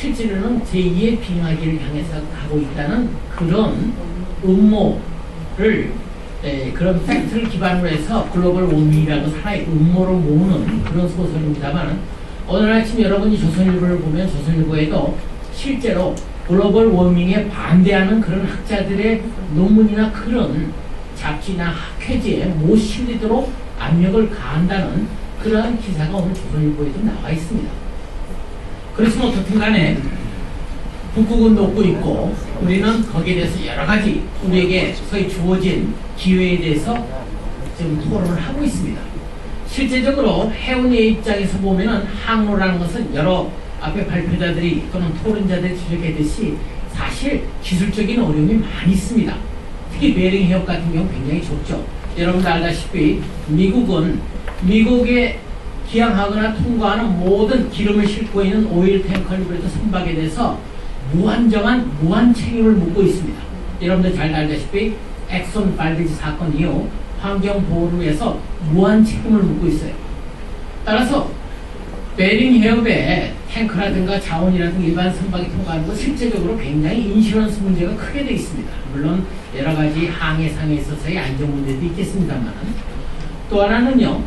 실제로는 제2의 빙하기를 향해서 가고 있다는 그런 음모를 그런 팩트를 기반으로 해서 글로벌 워밍이라고 하나의 음모를 모으는 그런 소설입니다만 오늘 아침 여러분이 조선일보를 보면 조선일보에도 실제로 글로벌 워밍에 반대하는 그런 학자들의 논문이나 그런 잡지나 학회지에 못 실리도록 압력을 가한다는 그러한 기사가 오늘 조선일보에도 나와 있습니다. 그렇지만 어떻든 간에 북극은 녹고 있고 우리는 거기에 대해서 여러 가지 우리에게 소위 주어진 기회에 대해서 지금 토론을 하고 있습니다. 실제적으로 해운의 입장에서 보면은 항로라는 것은 여러 앞에 발표자들이 또는 토론자들이 지적했듯이 사실 기술적인 어려움이 많이 있습니다. 특히 베링 해협 같은 경우 굉장히 좁죠. 여러분도 알다시피 미국은 미국에 기항하거나 통과하는 모든 기름을 싣고 있는 오일 탱커리브레드 선박에 대해서 무한 책임을 묻고 있습니다. 여러분들 잘 알다시피 엑손 발디지 사건 이후 환경 보호를 위해서 무한 책임을 묻고 있어요. 따라서 베링 해협에 탱크라든가 자원이라든가 일반 선박이 통과하는 건 실제적으로 굉장히 인슈런스 문제가 크게 되어 있습니다. 물론 여러 가지 항해상에 있어서의 안전 문제도 있겠습니다만 또 하나는요.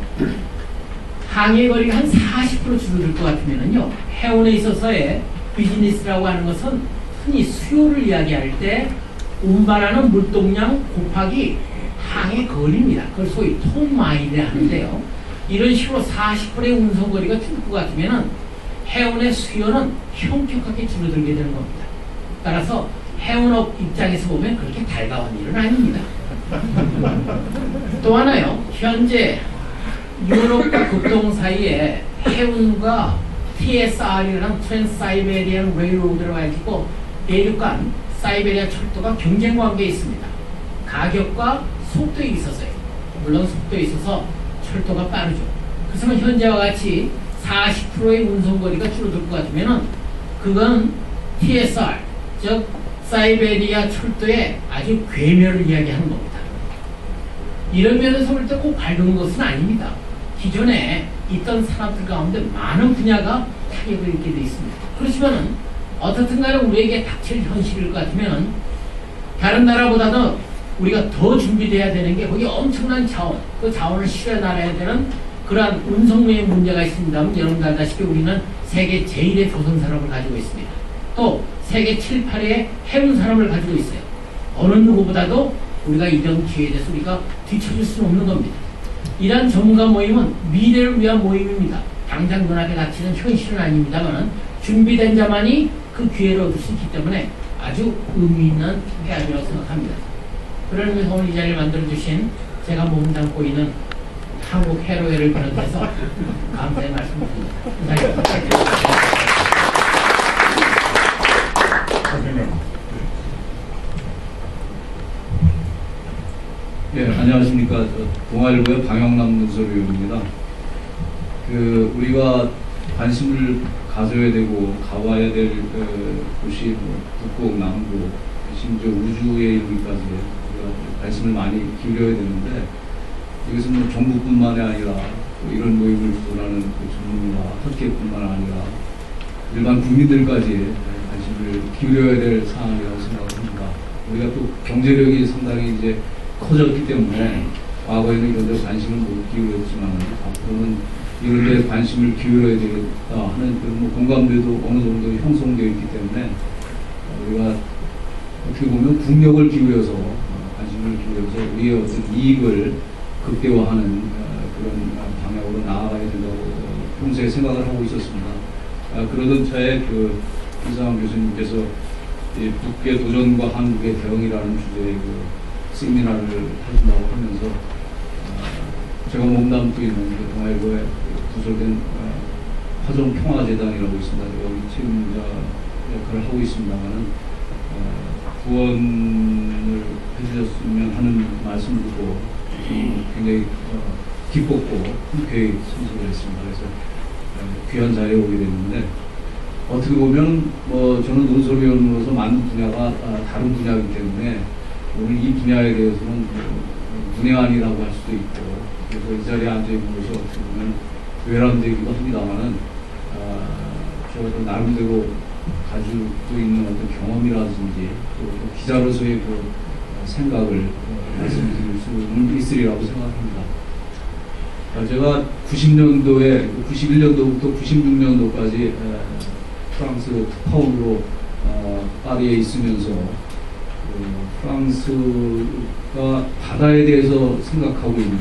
항해 거리가 한 40% 줄어들 것 같으면은요. 해운에 있어서의 비즈니스라고 하는 것은 흔히 수요를 이야기할 때 운반하는 물동량 곱하기 항해 거리입니다. 그걸 소위 톤마일이라 하는데요. 이런 식으로 40%의 운송거리가 줄 것 같으면은 해운의 수요는 현격하게 줄어들게 되는 겁니다. 따라서 해운업 입장에서 보면 그렇게 달가운 일은 아닙니다. 또 하나요. 현재 유럽과 극동 사이에 해운과 TSR이라는 트랜스사이베리안 레일로드를 가지고 대륙간 사이베리아 철도가 경쟁 관계에 있습니다. 가격과 속도에 있어서요. 물론 속도에 있어서 철도가 빠르죠. 그렇지만 현재와 같이 40%의 운송거리가 줄어들 것 같으면 그건 TSR, 즉 사이베리아 철도의 아주 괴멸을 이야기하는 겁니다. 이런 면에서 볼 때 꼭 밝은 것은 아닙니다. 기존에 있던 산업들 가운데 많은 분야가 타격을 입게 되어 있습니다. 그렇지만 어떻든 간에 우리에게 닥칠 현실일 것 같으면 다른 나라보다도 우리가 더 준비돼야 되는 게 거기 엄청난 자원, 그 자원을 실어 나가야 되는 그러한 운송의 문제가 있습니다만 여러분들 알다시피 우리는 세계 제1의 조선 산업을 가지고 있습니다. 또 세계 7, 8의 해운 산업을 가지고 있어요. 어느 누구보다도 우리가 이런 기회에 대해서 우리가 뒤처질 수는 없는 겁니다. 이러한 전문가 모임은 미래를 위한 모임입니다. 당장 눈앞에 닥치는 현실은 아닙니다만 준비된 자만이 그 기회를 얻을 수 있기 때문에 아주 의미 있는 회합이라고 생각합니다. 그런 의미에서 오늘 이 자리를 만들어주신 제가 몸 담고 있는 한국 해로회를 비롯해서 감사의 말씀드립니다. 네, 안녕하십니까. 동아일보의 방영남 눈설위원입니다. 우리가 관심을 가져야 되고 가봐야 될 곳이 북극, 남극, 심지어 우주에 이르기까지 우리가 관심을 많이 기울여야 되는데 이것은 정부뿐만이 아니라 이런 모임을 주도하는 전문가, 학계뿐만 아니라 일반 국민들까지 관심을 기울여야 될 사안이라고 생각합니다. 우리가 또 경제력이 상당히 이제 커졌기 때문에 과거에는 이런 데 관심을 못 기울였지만 앞으로는 이런 데 관심을 기울여야 되겠다 하는 그런 공감대도 어느 정도 형성되어 있기 때문에 우리가 어떻게 보면 국력을 기울여서 관심을 기울여서 우리의 어떤 이익을 극대화하는 그런 방향으로 나아가야 된다고 평소에 생각을 하고 있었습니다. 그러던 차에 이상한 교수님께서 북의 도전과 한국의 대응이라는 주제의 세미나를 하신다고 하면서 제가 몸담고 있는 동아일보에 구성된 화정평화재단이라고 있습니다. 여기 책임자 역할을 하고 있습니다만은 구원을 해주셨으면 하는 말씀을 듣고 굉장히 기뻤고 흔쾌히 참석을 했습니다. 그래서 귀한 자리에 오게 됐는데 어떻게 보면 저는 논설위원으로서 많은 분야가 다른 분야이기 때문에 오늘 이 분야에 대해서는 문외한이라고 할 수도 있고 그래서 이 자리에 앉아있는 것이 어떻게 보면 외람되기도 합니다만은 제가 또 나름대로 가지고 있는 어떤 경험이라든지 또 기자로서의 그 생각을 말씀드릴 수 있으리라고 생각합니다. 제가 90년도에 91년도부터 96년도까지 프랑스 특파원으로 파리에 있으면서 프랑스가 바다에 대해서 생각하고 있는,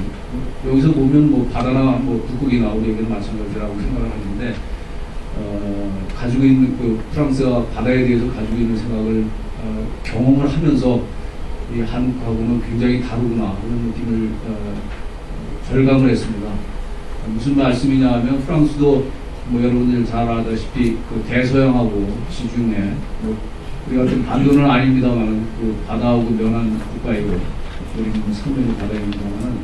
여기서 보면 뭐 바다나 뭐 북극이나 우리에게는 마찬가지라고 생각을 하는데 가지고 있는 그 프랑스가 바다에 대해서 가지고 있는 생각을 경험을 하면서 이 한국하고는 굉장히 다르구나 그런 느낌을 절감을 했습니다. 무슨 말씀이냐 하면 프랑스도 뭐 여러분들 잘 알다시피 그 대서양하고 지중해 뭐 우리 같은 반도는 아닙니다만 그 바다하고 면한 국가이고 우리는 상면이 바다입니다만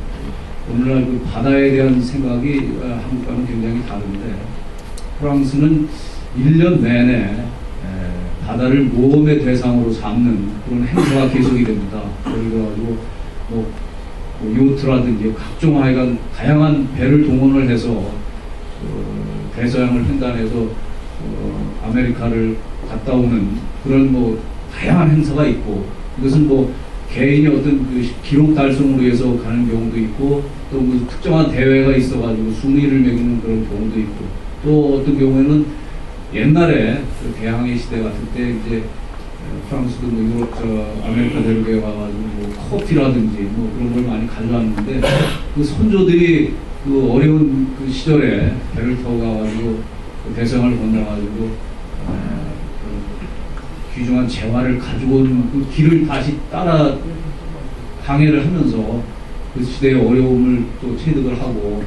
오늘날 그 바다에 대한 생각이 한국과는 굉장히 다른데 프랑스는 1년 내내 바다를 모험의 대상으로 삼는 그런 행사가 계속이 됩니다. 그래가지고 뭐 요트라든지 각종 하여간 다양한 배를 동원을 해서 대서양을 횡단해서 아메리카를 갔다 오는 그런 뭐 다양한 행사가 있고, 이것은 뭐 개인이 어떤 그 기록 달성을 위해서 가는 경우도 있고, 또 무슨 특정한 대회가 있어가지고 순위를 매기는 그런 경우도 있고, 또 어떤 경우에는 옛날에 그 대항해 시대 같을 때 이제 프랑스도 뭐 유럽 아메리카 대륙에 와가지고 뭐 커피라든지 뭐 그런 걸 많이 가져왔는데 그 선조들이 그 어려운 그 시절에 배를 타고 가가지고 그 대서양을 건너가지고 귀중한 재화를 가지고 온 그 길을 다시 따라 항해를 하면서 그 시대의 어려움을 또 체득을 하고,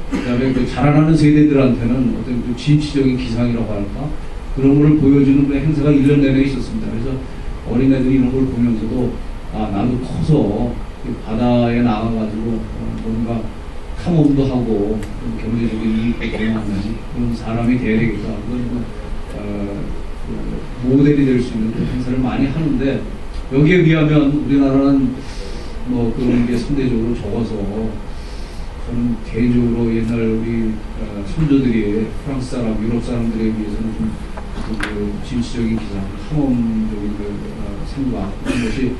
그다음에 그 자라나는 세대들한테는 어떤 그 진취적인 기상이라고 할까 그런 걸 보여주는 그 행사가 1년 내내 있었습니다. 그래서 어린애들이 이런 걸 보면서도 나도 커서 바다에 나가가지고 뭔가 탐험도 하고 경제적인 이익도 경험하는 그런 사람이 돼야 되겠다. 그런 모델이 될 수 있는 그런 행사를 많이 하는데, 여기에 비하면 우리나라는 뭐 그런 게 상대적으로 적어서 저는 개인적으로 옛날 우리 선조들이 프랑스 사람, 유럽 사람들에 비해서는 좀 그 진취적인 기상, 탐험적인 그 생각 그런 것이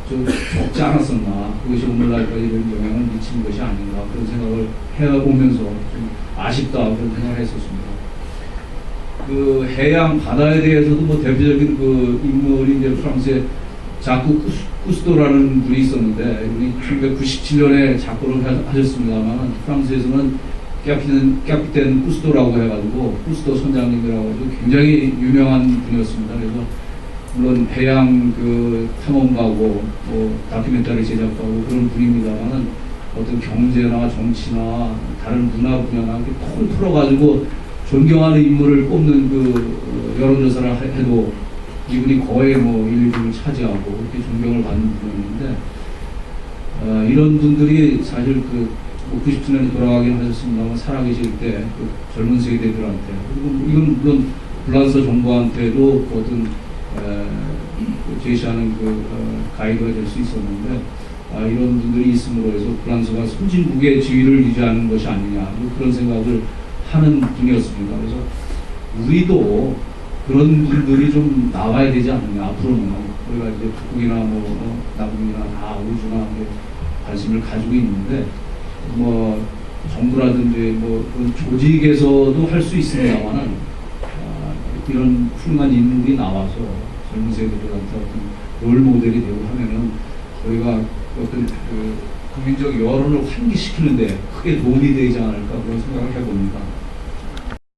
좀 적지 않았었나, 그것이 오늘날까지 이런 영향을 미치는 것이 아닌가 그런 생각을 해보면서 좀 아쉽다 그런 생각을 했었습니다. 그 해양 바다에 대해서도 뭐 대표적인 그 인물이 이제 프랑스의 자쿠 쿠스토라는 분이 있었는데, 이분이 1997년에 작고를 하셨습니다만 프랑스에서는 캐피텐 쿠스토라고 해가지고 쿠스토 선장님이라고 해서 굉장히 유명한 분이었습니다. 그래서 물론 해양 그 탐험가고 뭐 다큐멘터리 제작가고 그런 분입니다만은 어떤 경제나 정치나 다른 문화 분야나 이렇게 통 풀어가지고 존경하는 인물을 뽑는 그 여론조사를 해도 이분이 거의 뭐 1, 2등을 차지하고 그렇게 존경을 받는 분이었는데, 이런 분들이 사실 그 97년에 돌아가긴 하셨습니다만 살아계실 때 그 젊은 세대들한테, 그리고 이건 물론 불란서 정부한테도 어떤 제시하는 그 가이드가 될 수 있었는데, 이런 분들이 있음으로 해서 프랑스가 선진국의 지위를 유지하는 것이 아니냐 그런 생각을 하는 분이었습니다. 그래서 우리도 그런 분들이 좀 나와야 되지 않느냐 앞으로는. 우리가 이제 북극이나 뭐 남극이나 다 우주나 관심을 가지고 있는데 뭐 정부라든지 뭐 그런 조직에서도 할 수 있습니다만은 이런 훌륭한 인물이 나와서 젊은 세대들한테 어떤 롤 모델이 되고 하면은 저희가 어떤 그 국민적 여론을 환기시키는데 크게 도움이 되지 않을까 그런 생각을 해봅니다.